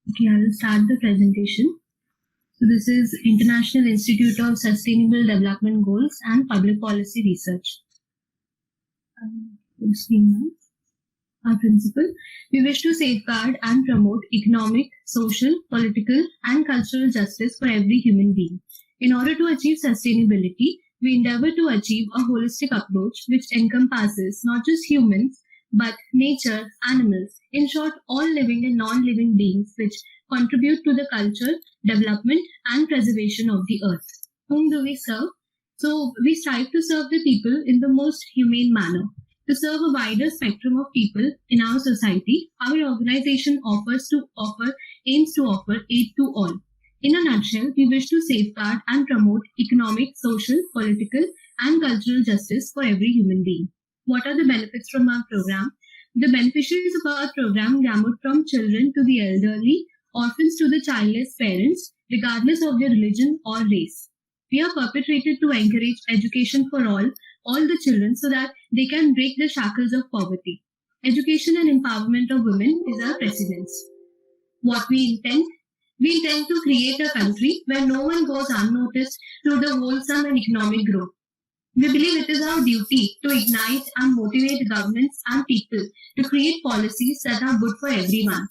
Okay, I'll start the presentation. So this is International Institute of Sustainable Development Goals and Public Policy Research. Our principle: we wish to safeguard and promote economic, social, political, and cultural justice for every human being. In order to achieve sustainability, we endeavor to achieve a holistic approach which encompasses not just humans, but nature, animals, in short, all living and non-living beings which contribute to the culture, development, and preservation of the earth. Whom do we serve? So we strive to serve the people in the most humane manner. To serve a wider spectrum of people in our society, our organization aims to offer aid to all. In a nutshell, we wish to safeguard and promote economic, social, political, and cultural justice for every human being. What are the benefits from our program? The beneficiaries of our program gamut from children to the elderly, orphans to the childless parents, regardless of their religion or race. We are perpetrated to encourage education for all the children, so that they can break the shackles of poverty. Education and empowerment of women is our precedence. What we intend? We intend to create a country where no one goes unnoticed through the wholesome and economic growth. We believe it is our duty to ignite and motivate governments and people to create policies that are good for everyone.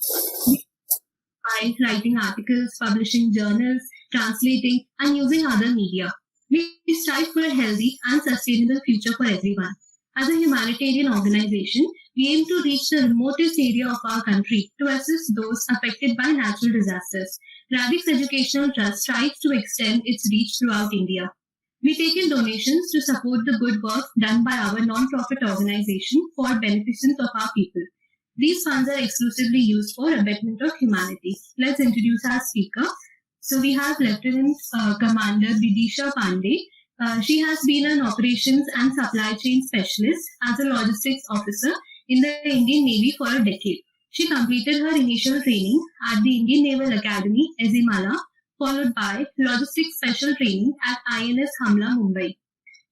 By writing articles, publishing journals, translating, and using other media. We strive for a healthy and sustainable future for everyone. As a humanitarian organization, we aim to reach the remotest area of our country to assist those affected by natural disasters. Radix Educational Trust strives to extend its reach throughout India. We take in donations to support the good work done by our non-profit organization for beneficence of our people. These funds are exclusively used for a betterment of humanity. Let's introduce our speaker. So we have Lieutenant Commander Bidisha Pandey. She has been an operations and supply chain specialist as a logistics officer in the Indian Navy for a decade. She completed her initial training at the Indian Naval Academy, Ezhimala, followed by logistics special training at INS Hamla, Mumbai.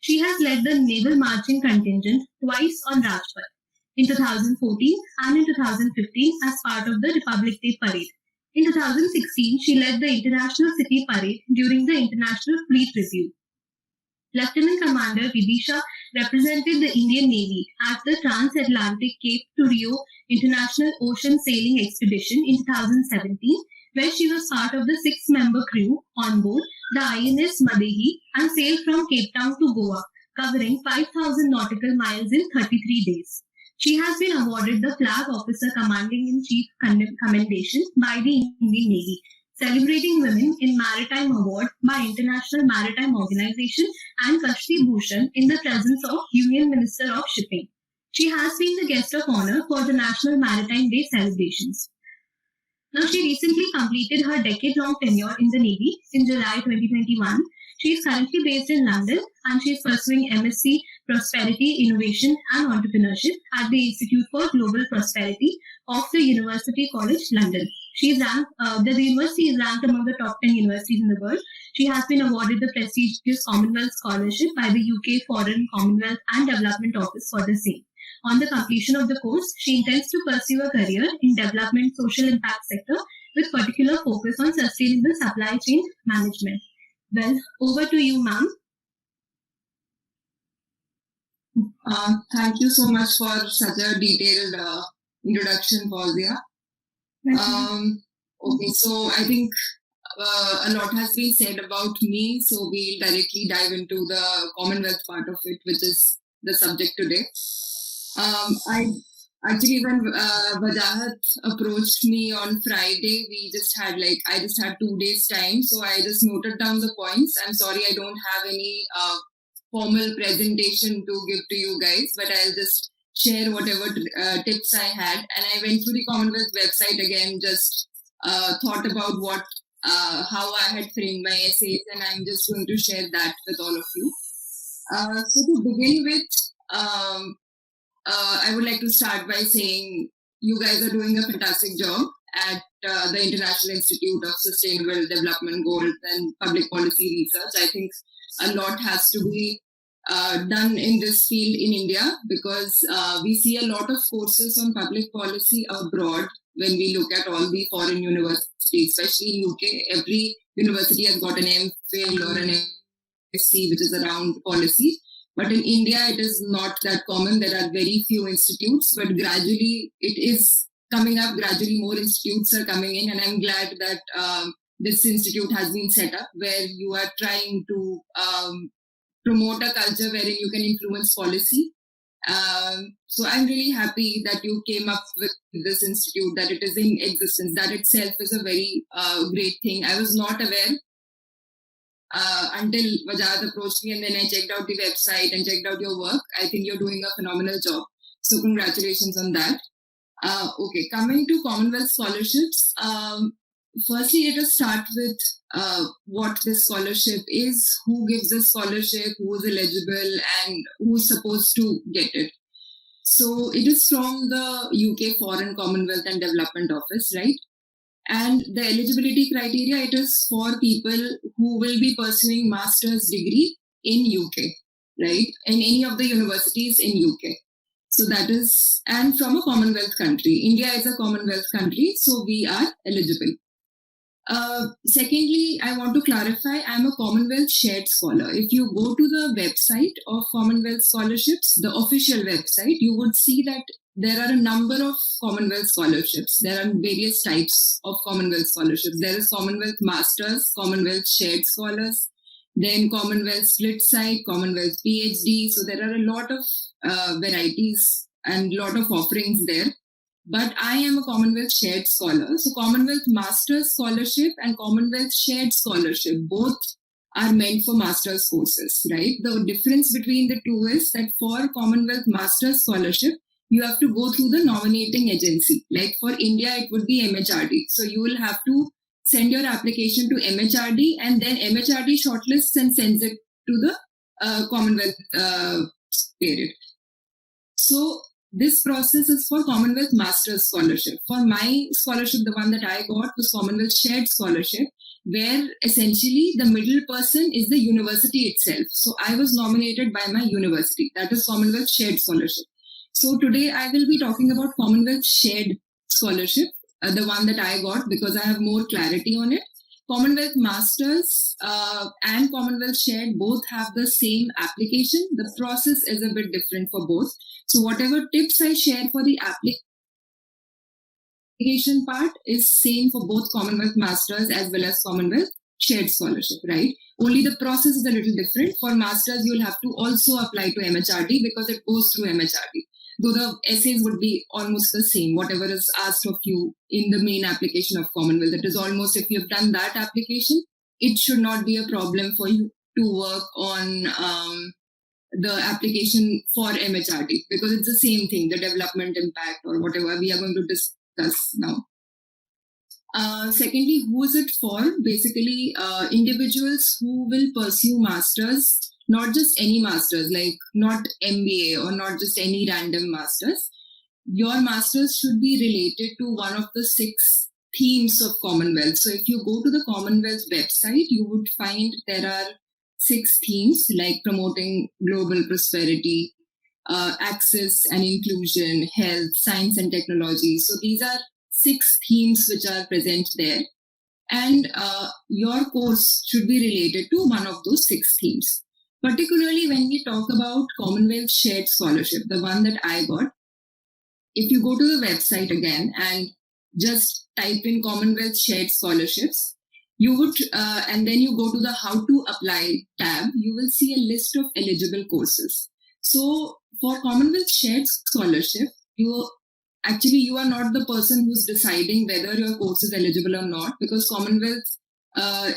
She has led the naval marching contingent twice on Rajpath, in 2014 and in 2015 as part of the Republic Day Parade. In 2016, she led the International City Parade during the International Fleet Review. Lieutenant Commander Bidisha represented the Indian Navy at the Transatlantic Cape to Rio International Ocean Sailing Expedition in 2017, where she was part of the 6-member crew on board the INS Mhadei and sailed from Cape Town to Goa, covering 5,000 nautical miles in 33 days. She has been awarded the Flag Officer Commanding-in-Chief Commendation by the Indian Navy, Celebrating Women in Maritime Award by International Maritime Organization and Kashti Bhushan in the presence of Union Minister of Shipping. She has been the guest of honor for the National Maritime Day celebrations. Now, she recently completed her decade-long tenure in the Navy in July 2021. She is currently based in London and she is pursuing MSc Prosperity, Innovation and Entrepreneurship at the Institute for Global Prosperity of the University College London. The university is ranked among the top 10 universities in the world. She has been awarded the prestigious Commonwealth Scholarship by the UK Foreign, Commonwealth and Development Office for the same. On the completion of the course, she intends to pursue a career in development social impact sector with particular focus on sustainable supply chain management. Well, over to you, ma'am. Thank you so much for such a detailed introduction, Fauzia. Okay, so I think a lot has been said about me, so we'll directly dive into the Commonwealth part of it, which is the subject today. When Wajahat approached me on Friday, I just had 2 days time, so I just noted down the points. I'm sorry I don't have any formal presentation to give to you guys, but I'll just share whatever tips I had. And I went through the Commonwealth website again, just thought about how I had framed my essays, and I'm just going to share that with all of you. So to begin with, I would like to start by saying you guys are doing a fantastic job at the International Institute of Sustainable Development Goals and Public Policy Research. I think a lot has to be done in this field in India, because we see a lot of courses on public policy abroad, when we look at all the foreign universities, especially in UK. Every university has got an MPhil or an MSc, which is around policy. But in India, it is not that common. There are very few institutes, but gradually it is coming up. Gradually, more institutes are coming in, and I'm glad that this institute has been set up where you are trying to promote a culture wherein you can influence policy. So I'm really happy that you came up with this institute, that it is in existence. That itself is a very great thing. I was not aware until Vajahat approached me, and then I checked out the website and checked out your work. I think you're doing a phenomenal job. So congratulations on that. Okay, coming to Commonwealth scholarships. Firstly, let us start with what this scholarship is, who gives the scholarship, who is eligible, and who's supposed to get it. So it is from the UK Foreign, Commonwealth and Development Office, right? And the eligibility criteria, it is for people who will be pursuing master's degree in UK, right? In any of the universities in UK. So that is, and from a Commonwealth country. India is a Commonwealth country, so we are eligible. Secondly, I want to clarify, I'm a Commonwealth Shared Scholar. If you go to the website of Commonwealth Scholarships, the official website, you would see that there are a number of Commonwealth scholarships. There are various types of Commonwealth scholarships. There is Commonwealth Masters, Commonwealth Shared Scholars, then Commonwealth Split Site, Commonwealth PhD. So there are a lot of varieties and a lot of offerings there. But I am a Commonwealth Shared Scholar. So Commonwealth Masters Scholarship and Commonwealth Shared Scholarship, both are meant for master's courses, right? The difference between the two is that for Commonwealth Masters Scholarship, you have to go through the nominating agency. Like for India, it would be MHRD. So you will have to send your application to MHRD, and then MHRD shortlists and sends it to the Commonwealth period. So this process is for Commonwealth Masters Scholarship. For my scholarship, the one that I got was Commonwealth Shared Scholarship, where essentially the middle person is the university itself. So I was nominated by my university. That is Commonwealth Shared Scholarship. So today I will be talking about Commonwealth Shared Scholarship, the one that I got, because I have more clarity on it. Commonwealth Masters and Commonwealth Shared both have the same application. The process is a bit different for both. So whatever tips I share for the application part is same for both Commonwealth Masters as well as Commonwealth Shared Scholarship, right? Only the process is a little different. For Masters, you'll have to also apply to MHRD because it goes through MHRD. Though the essays would be almost the same, whatever is asked of you in the main application of Commonwealth. It is almost, if you've done that application, it should not be a problem for you to work on the application for MHRD, because it's the same thing, the development impact or whatever we are going to discuss now. Secondly, who is it for? Basically, individuals who will pursue masters, not just any masters, like not MBA or not just any random masters. Your masters should be related to one of the 6 themes of Commonwealth. So if you go to the Commonwealth website, you would find there are 6 themes like promoting global prosperity, access and inclusion, health, science and technology. So these are 6 themes which are present there. And your course should be related to one of those 6 themes. Particularly when we talk about Commonwealth Shared Scholarship, the one that I got, if you go to the website again and just type in Commonwealth Shared Scholarships, you would, and then you go to the How to Apply tab, you will see a list of eligible courses. So for Commonwealth Shared Scholarship, you are not the person who's deciding whether your course is eligible or not, because Commonwealth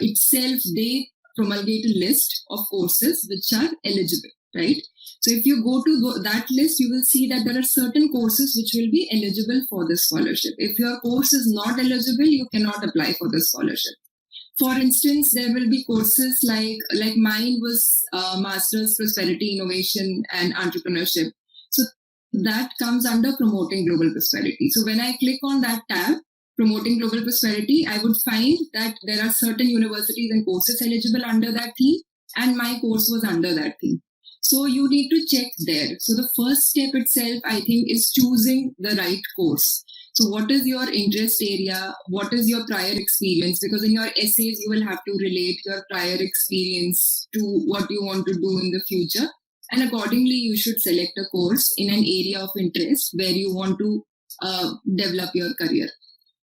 itself, they promulgate a list of courses which are eligible, right? So if you go to that list, you will see that there are certain courses which will be eligible for this scholarship. If your course is not eligible, you cannot apply for this scholarship. For instance, there will be courses like mine was Master's Prosperity, Innovation and Entrepreneurship. So that comes under Promoting Global Prosperity. So when I click on that tab, Promoting Global Prosperity, I would find that there are certain universities and courses eligible under that theme, and my course was under that theme. So you need to check there. So the first step itself, I think, is choosing the right course. So what is your interest area? What is your prior experience? Because in your essays, you will have to relate your prior experience to what you want to do in the future. And accordingly, you should select a course in an area of interest where you want to develop your career.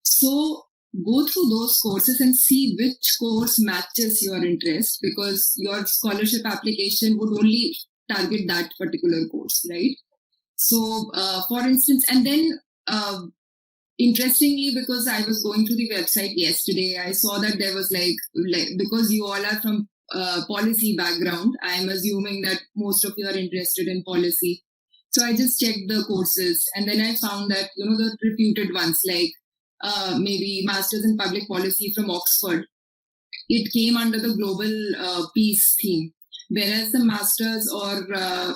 So go through those courses and see which course matches your interest, because your scholarship application would only target that particular course, right? So, for instance, and then interestingly, because I was going through the website yesterday, I saw that there was like because you all are from policy background, I'm assuming that most of you are interested in policy. So I just checked the courses, and then I found that, the reputed ones like maybe Masters in Public Policy from Oxford, it came under the Global Peace theme. Whereas the Masters or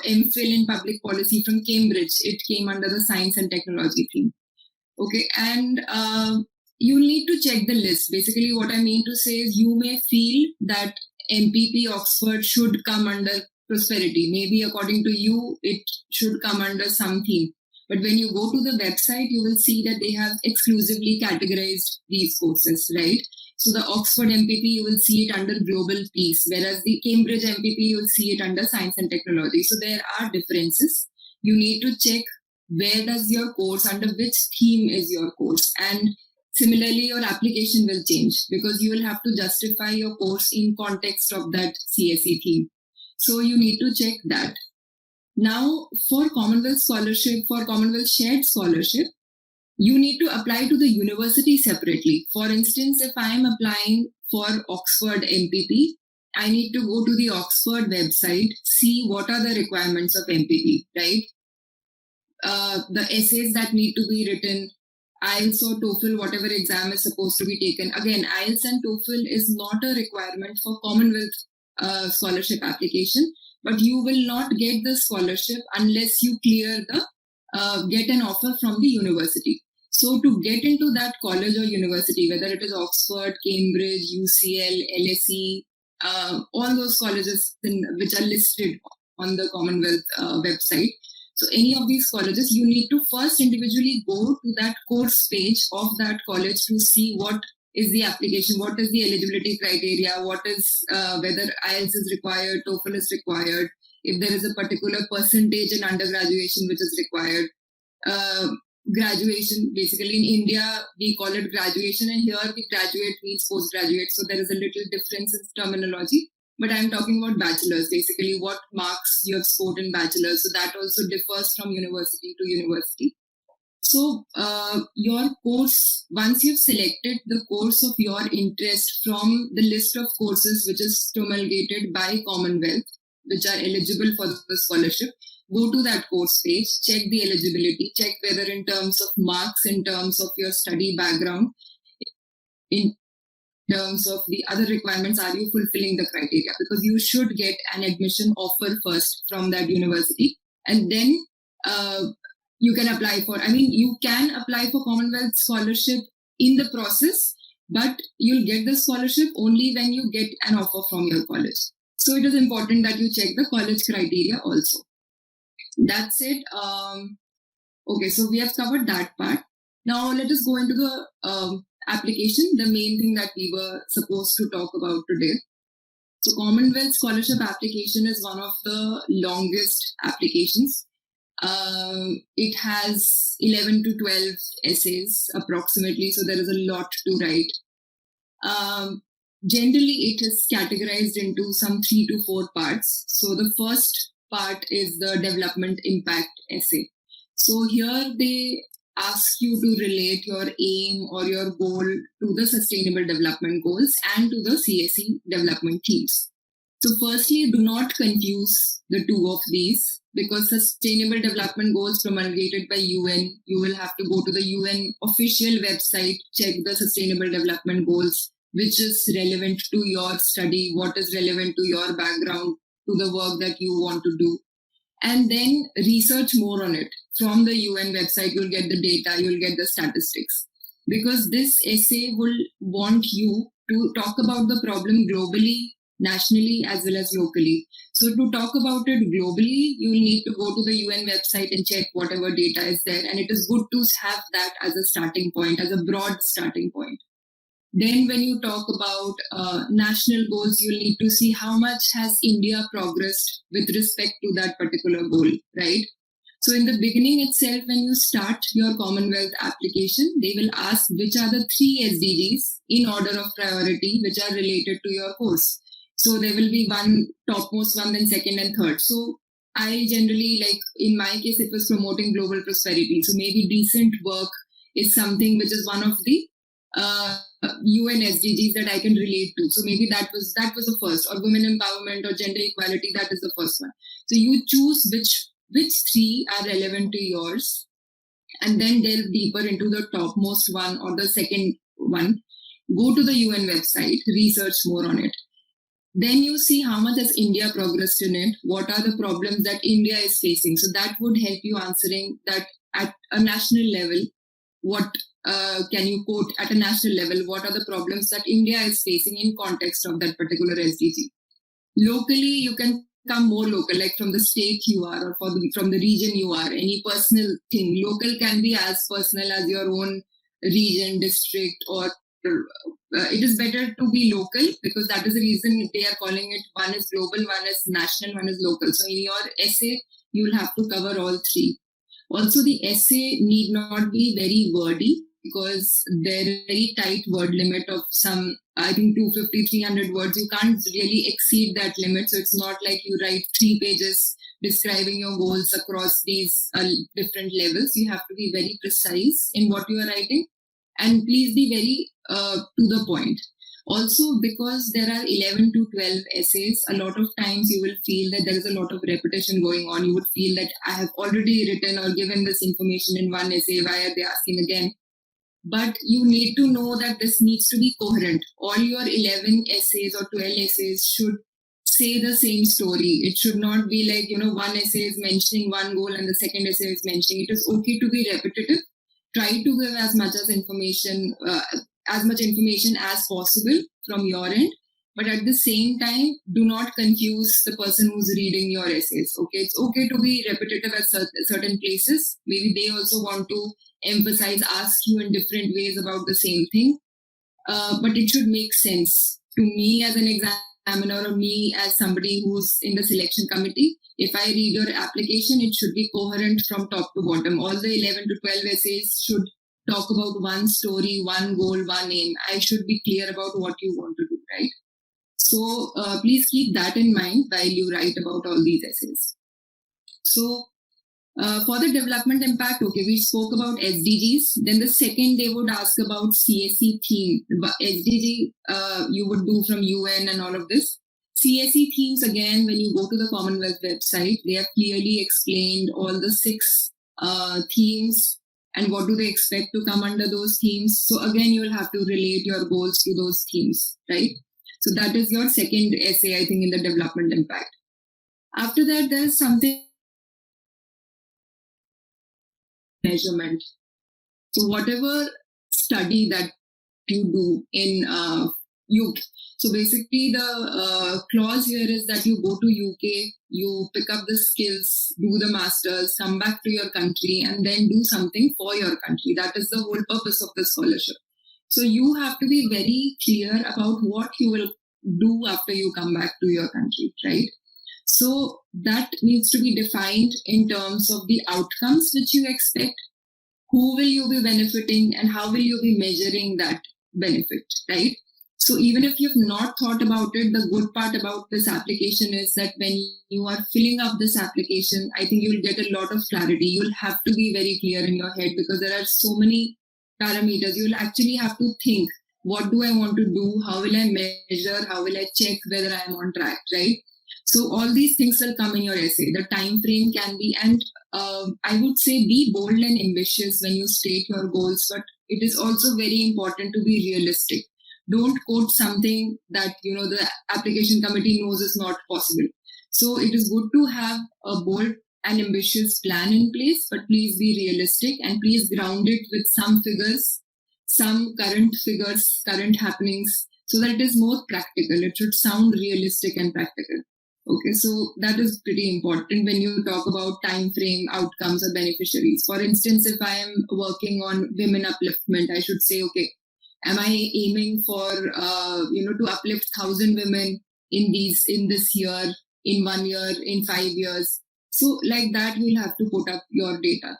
MPhil in Public Policy from Cambridge, it came under the Science and Technology theme. Okay, and you need to check the list. Basically, what I mean to say is you may feel that MPP Oxford should come under prosperity. Maybe according to you, it should come under some theme. But when you go to the website, you will see that they have exclusively categorized these courses, right? So the Oxford MPP, you will see it under Global Peace, whereas the Cambridge MPP, you will see it under Science and Technology. So there are differences. You need to check where does your course, under which theme is your course. And similarly, your application will change because you will have to justify your course in context of that CSE theme. So you need to check that. Now, for Commonwealth Scholarship, for Commonwealth Shared Scholarship, you need to apply to the university separately. For instance, if I am applying for Oxford MPP, I need to go to the Oxford website, see what are the requirements of MPP, right? The essays that need to be written, IELTS or TOEFL, whatever exam is supposed to be taken. Again, IELTS and TOEFL is not a requirement for Commonwealth scholarship application, but you will not get the scholarship unless you clear get an offer from the university. So to get into that college or university, whether it is Oxford, Cambridge, UCL, LSE, all those colleges which are listed on the Commonwealth website. So any of these colleges, you need to first individually go to that course page of that college to see what is the application, what is the eligibility criteria, what is whether IELTS is required, TOEFL is required, if there is a particular percentage in undergraduation which is required. Graduation, basically in India, we call it graduation, and here the graduate means postgraduate. So there is a little difference in terminology. But I'm talking about bachelor's, basically what marks you have scored in bachelor's. So that also differs from university to university. So your course, once you've selected the course of your interest from the list of courses which is promulgated by Commonwealth, which are eligible for the scholarship, go to that course page, check the eligibility, check whether in terms of marks, in terms of your study background, in terms of the other requirements, are you fulfilling the criteria? Because you should get an admission offer first from that university, and then you can apply for, you can apply for Commonwealth scholarship in the process, but you'll get the scholarship only when you get an offer from your college. So it is important that you check the college criteria also. That's it. Okay, so we have covered that part. Now let us go into the application, the main thing that we were supposed to talk about today. So Commonwealth scholarship application is one of the longest applications. It has 11 to 12 essays approximately, so there is a lot to write. Generally, it is categorized into some 3 to 4 parts. So the first part is the development impact essay. So here they ask you to relate your aim or your goal to the sustainable development goals and to the CSE development themes. So firstly, do not confuse the two of these, because sustainable development goals promulgated by UN, you will have to go to the UN official website, check the sustainable development goals, which is relevant to your study, what is relevant to your background, to the work that you want to do. And then research more on it. From the UN website, you'll get the data, you'll get the statistics. Because this essay will want you to talk about the problem globally, nationally as well as locally. So to talk about it globally, you will need to go to the UN website and check whatever data is there. And it is good to have that as a starting point, as a broad starting point. Then when you talk about national goals, you'll need to see how much has India progressed with respect to that particular goal, right? So in the beginning itself, when you start your Commonwealth application, they will ask which are the 3 SDGs in order of priority which are related to your course. So there will be one topmost one, then second and third. So I generally, like in my case, it was promoting global prosperity. So maybe decent work is something which is one of the UN SDGs that I can relate to. So maybe that was the first, or women empowerment or gender equality, that is the first one. So you choose which 3 are relevant to yours, and then delve deeper into the topmost one or the second one. Go to the UN website, research more on it. Then you see how much has India progressed in it, what are the problems that India is facing. So that would help you answering that at a national level. What can you quote at a national level? What are the problems that India is facing in context of that particular SDG? Locally, you can come more local, like from the state you are or from the region you are, any personal thing. Local can be as personal as your own region, district, or it is better to be local, because that is the reason they are calling it, one is global, one is national, one is local. So in your essay, you will have to cover all 3. Also, the essay need not be very wordy, because there is a very tight word limit of some, I think 250, 300 words. You can't really exceed that limit. So it's not like you write 3 pages describing your goals across these different levels. You have to be very precise in what you are writing, and please be very to the point. Also, because there are 11 to 12 essays, a lot of times you will feel that there is a lot of repetition going on. You would feel that I have already written or given this information in one essay. Why are they asking again? But you need to know that this needs to be coherent. All your 11 essays or 12 essays should say the same story. It should not be like, one essay is mentioning one goal and the second essay is mentioning. It is okay to be repetitive. Try to give as much information as possible from your end. But at the same time, do not confuse the person who's reading your essays. Okay, it's okay to be repetitive at certain places. Maybe they also want to emphasize, ask you in different ways about the same thing. But it should make sense to me as an examiner, or me as somebody who's in the selection committee. If I read your application, it should be coherent from top to bottom. All the 11 to 12 essays should talk about one story, one goal, one aim. I should be clear about what you want to do, right? So please keep that in mind while you write about all these essays. So for the development impact, okay, we spoke about SDGs. Then the second, they would ask about CSE theme. SDG you would do from UN and all of this. CSE themes, again, when you go to the Commonwealth website, they have clearly explained all the 6 themes and what do they expect to come under those themes. So again, you will have to relate your goals to those themes, right? So that is your second essay, I think, in the development impact. After that, there's something measurement. So whatever study that you do in UK. So basically the clause here is that you go to UK, you pick up the skills, do the masters, come back to your country, and then do something for your country. That is the whole purpose of the scholarship. So you have to be very clear about what you will do after you come back to your country, right? So that needs to be defined in terms of the outcomes which you expect, who will you be benefiting, and how will you be measuring that benefit, right? So even if you've not thought about it, the good part about this application is that when you are filling up this application, I think you'll get a lot of clarity. You'll have to be very clear in your head because there are so many parameters. You'll actually have to think, what do I want to do? How will I measure? How will I check whether I am on track, right? So all these things will come in your essay. The time frame can be, and I would say be bold and ambitious when you state your goals, but it is also very important to be realistic. Don't quote something that the application committee knows is not possible. So it is good to have a bold and ambitious plan in place, but please be realistic and please ground it with some figures, some current figures, current happenings, so that it is more practical. It should sound realistic and practical. Okay, so that is pretty important when you talk about time frame, outcomes, or beneficiaries. For instance, if I am working on women upliftment, I should say, okay, am I aiming for to uplift 1,000 women in this year, in 1 year, in 5 years? So like that, you'll have to put up your data.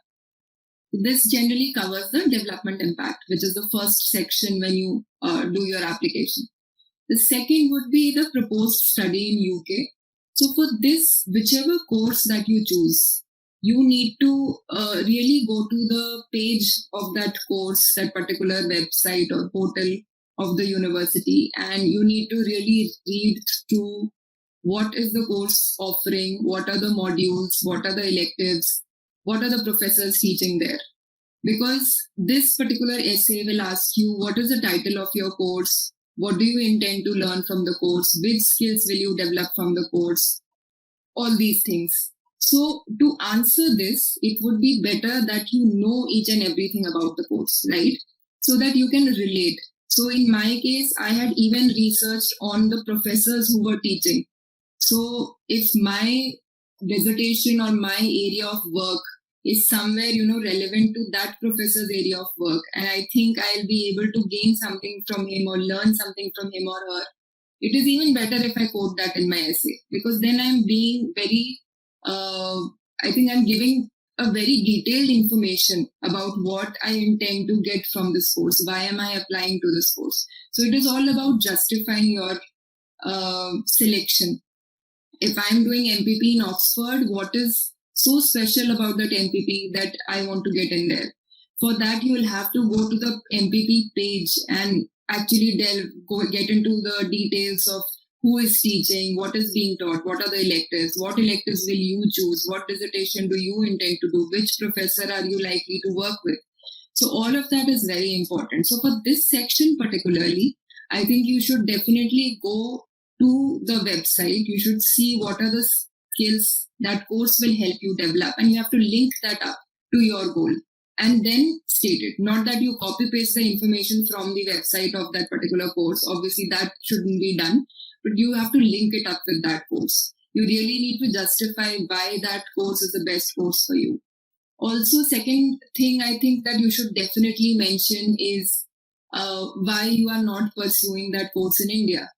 This generally covers the development impact, which is the first section when you do your application. The second would be the proposed study in UK. So for this, whichever course that you choose, you need to really go to the page of that course, that particular website or portal of the university, and you need to really read through what is the course offering, what are the modules, what are the electives, what are the professors teaching there. Because this particular essay will ask you what is the title of your course, what do you intend to learn from the course, which skills will you develop from the course, all these things. So to answer this, it would be better that you know each and everything about the course, right? So that you can relate. So in my case, I had even researched on the professors who were teaching. So if my dissertation or my area of work is somewhere, relevant to that professor's area of work, and I think I'll be able to gain something from him or learn something from him or her, it is even better if I quote that in my essay, because then I'm being very, I think I'm giving a very detailed information about what I intend to get from this course. Why am I applying to this course? So it is all about justifying your selection. If I'm doing MPP in Oxford, what is so special about that MPP that I want to get in there? For that, you will have to go to the MPP page and actually get into the details of who is teaching, what is being taught, what are the electives, what electives will you choose, what dissertation do you intend to do, which professor are you likely to work with. So all of that is very important. So for this section particularly, I think you should definitely go to the website. You should see what are the skills that course will help you develop, and you have to link that up to your goal and then state it. Not that you copy paste the information from the website of that particular course. Obviously that shouldn't be done, but you have to link it up with that course. You really need to justify why that course is the best course for you. Also, second thing I think that you should definitely mention is why you are not pursuing that course in India.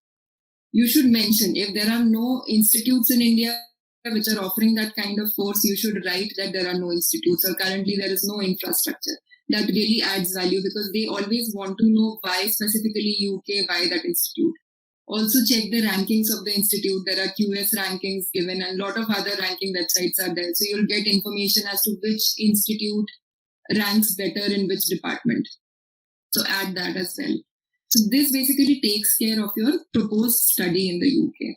You should mention, if there are no institutes in India which are offering that kind of course, you should write that there are no institutes or currently there is no infrastructure. That really adds value, because they always want to know why specifically UK, why that institute. Also check the rankings of the institute. There are QS rankings given and a lot of other ranking websites are there. So you'll get information as to which institute ranks better in which department. So add that as well. So this basically takes care of your proposed study in the UK.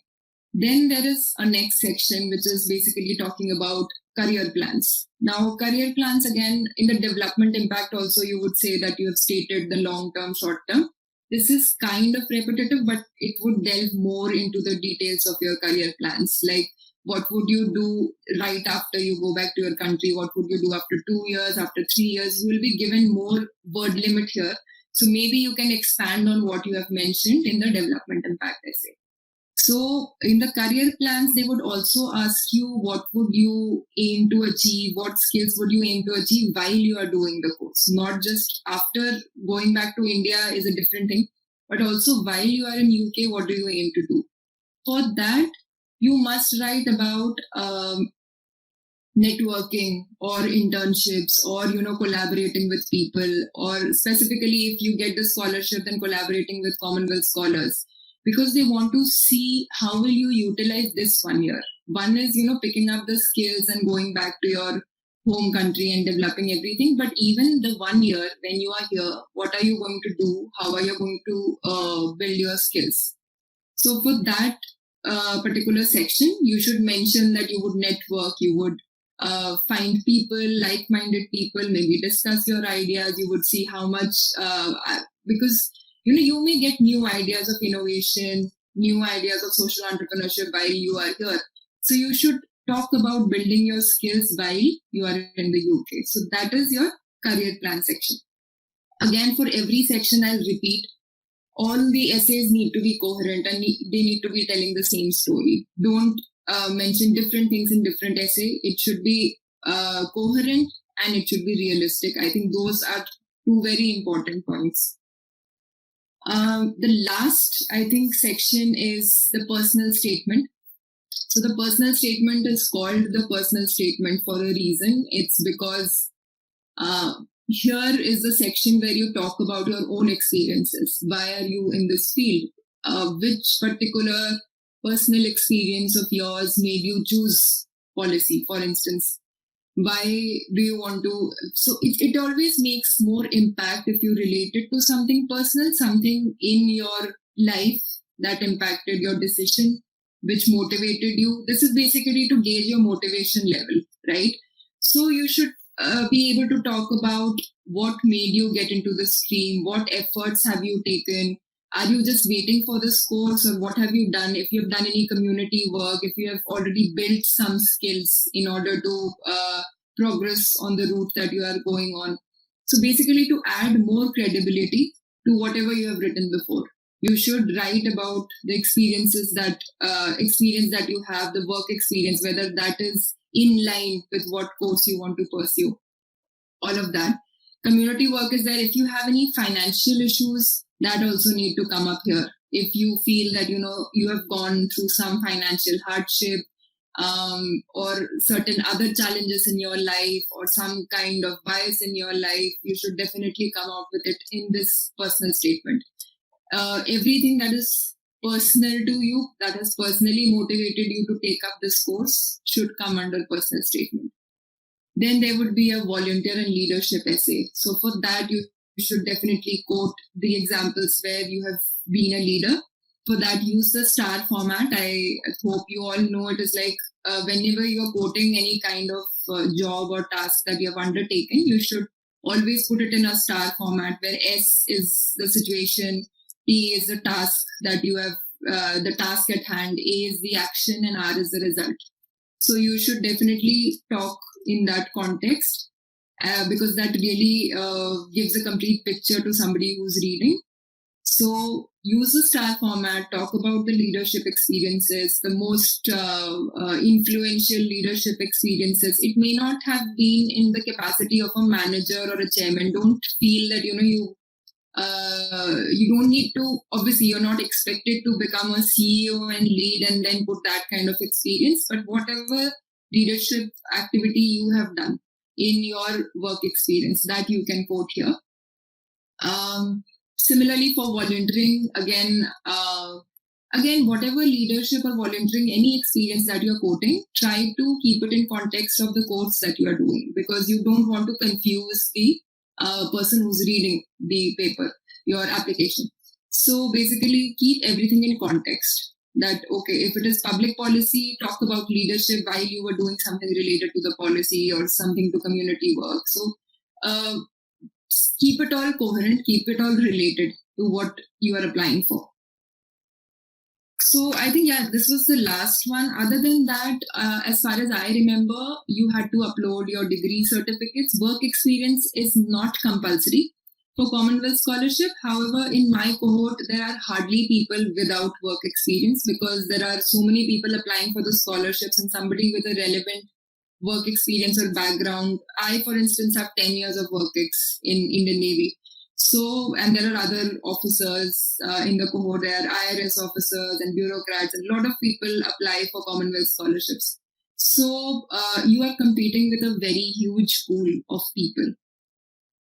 Then there is a next section which is basically talking about career plans. Now, career plans, again, in the development impact also, you would say that you have stated the long-term, short-term. This is kind of repetitive, but it would delve more into the details of your career plans. Like, what would you do right after you go back to your country? What would you do after 2 years, after 3 years? You will be given more word limit here. So maybe you can expand on what you have mentioned in the development impact essay. So in the career plans, they would also ask you what would you aim to achieve, what skills would you aim to achieve while you are doing the course. Not just after going back to India is a different thing, but also while you are in UK, what do you aim to do? For that, you must write about networking or internships or, collaborating with people, or specifically if you get the scholarship, then collaborating with Commonwealth scholars. Because they want to see how will you utilize this 1 year. One is, picking up the skills and going back to your home country and developing everything. But even the 1 year when you are here, what are you going to do? How are you going to build your skills? So for that particular section, you should mention that you would network, you would find people, like-minded people, maybe discuss your ideas. You would see how much, because you may get new ideas of innovation, new ideas of social entrepreneurship while you are here. So you should talk about building your skills while you are in the UK. So that is your career plan section. Again, for every section, I'll repeat. all the essays need to be coherent and they need to be telling the same story. Don't mention different things in different essay. It should be coherent and it should be realistic. I think those are two very important points. The last, I think, section is the personal statement. So the personal statement is called the personal statement for a reason. It's because here is the section where you talk about your own experiences. Why are you in this field? Which particular personal experience of yours made you choose policy, for instance? Why do you want to? So it always makes more impact if you relate it to something personal, something in your life that impacted your decision, which motivated you. This is basically to gauge your motivation level, right? So you should be able to talk about what made you get into the stream, what efforts have you taken, are you just waiting for this course, or what have you done? If you've done any community work, if you have already built some skills in order to progress on the route that you are going on. So basically to add more credibility to whatever you have written before. You should write about the experiences that you have, the work experience, whether that is in line with what course you want to pursue. All of that. Community work is there. If you have any financial issues, that also need to come up here. If you feel that, you have gone through some financial hardship or certain other challenges in your life or some kind of bias in your life, you should definitely come out with it in this personal statement. Everything that is personal to you, that has personally motivated you to take up this course, should come under personal statement. Then there would be a volunteer and leadership essay. So for that, you should definitely quote the examples where you have been a leader. For that, use the star format. I hope you all know it is like whenever you're quoting any kind of job or task that you have undertaken, you should always put it in a star format where S is the situation, T is the task that you have, the task at hand, A is the action, and R is the result. So you should definitely talk in that context because that really gives a complete picture to somebody who's reading. So use the star format, talk about the leadership experiences, the most influential leadership experiences. It may not have been in the capacity of a manager or a chairman. Don't feel that, you don't need to, obviously you're not expected to become a CEO and lead and then put that kind of experience, but whatever leadership activity you have done in your work experience, that you can quote here. Similarly for volunteering, again, whatever leadership or volunteering, any experience that you're quoting, try to keep it in context of the course that you are doing, because you don't want to confuse the person who's reading the paper, your application. So basically keep everything in context. That, okay, if it is public policy, talk about leadership while you were doing something related to the policy or something to community work. So keep it all coherent, keep it all related to what you are applying for. So I think, this was the last one. Other than that, as far as I remember, you had to upload your degree certificates. Work experience is not compulsory for Commonwealth scholarship. However, in my cohort, there are hardly people without work experience because there are so many people applying for the scholarships, and somebody with a relevant work experience or background. I, for instance, have 10 years of work in Indian Navy. So, and there are other officers in the cohort. There are IRS officers and bureaucrats, and a lot of people apply for Commonwealth scholarships. So, you are competing with a very huge pool of people.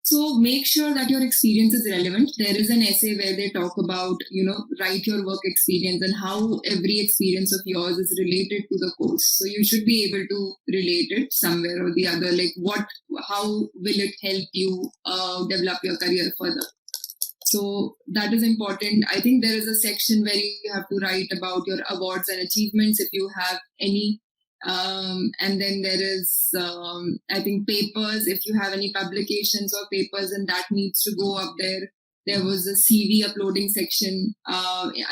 So make sure that your experience is relevant. There is an essay where they talk about, write your work experience and how every experience of yours is related to the course. So you should be able to relate it somewhere or the other. Like how will it help you develop your career further? So that is important. I think there is a section where you have to write about your awards and achievements if you have any. And then there is, I think, papers. If you have any publications or papers, and that needs to go up there. There was a CV uploading section.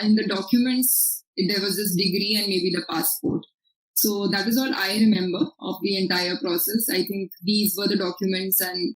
In the documents, there was this degree and maybe the passport. So that is all I remember of the entire process. I think these were the documents and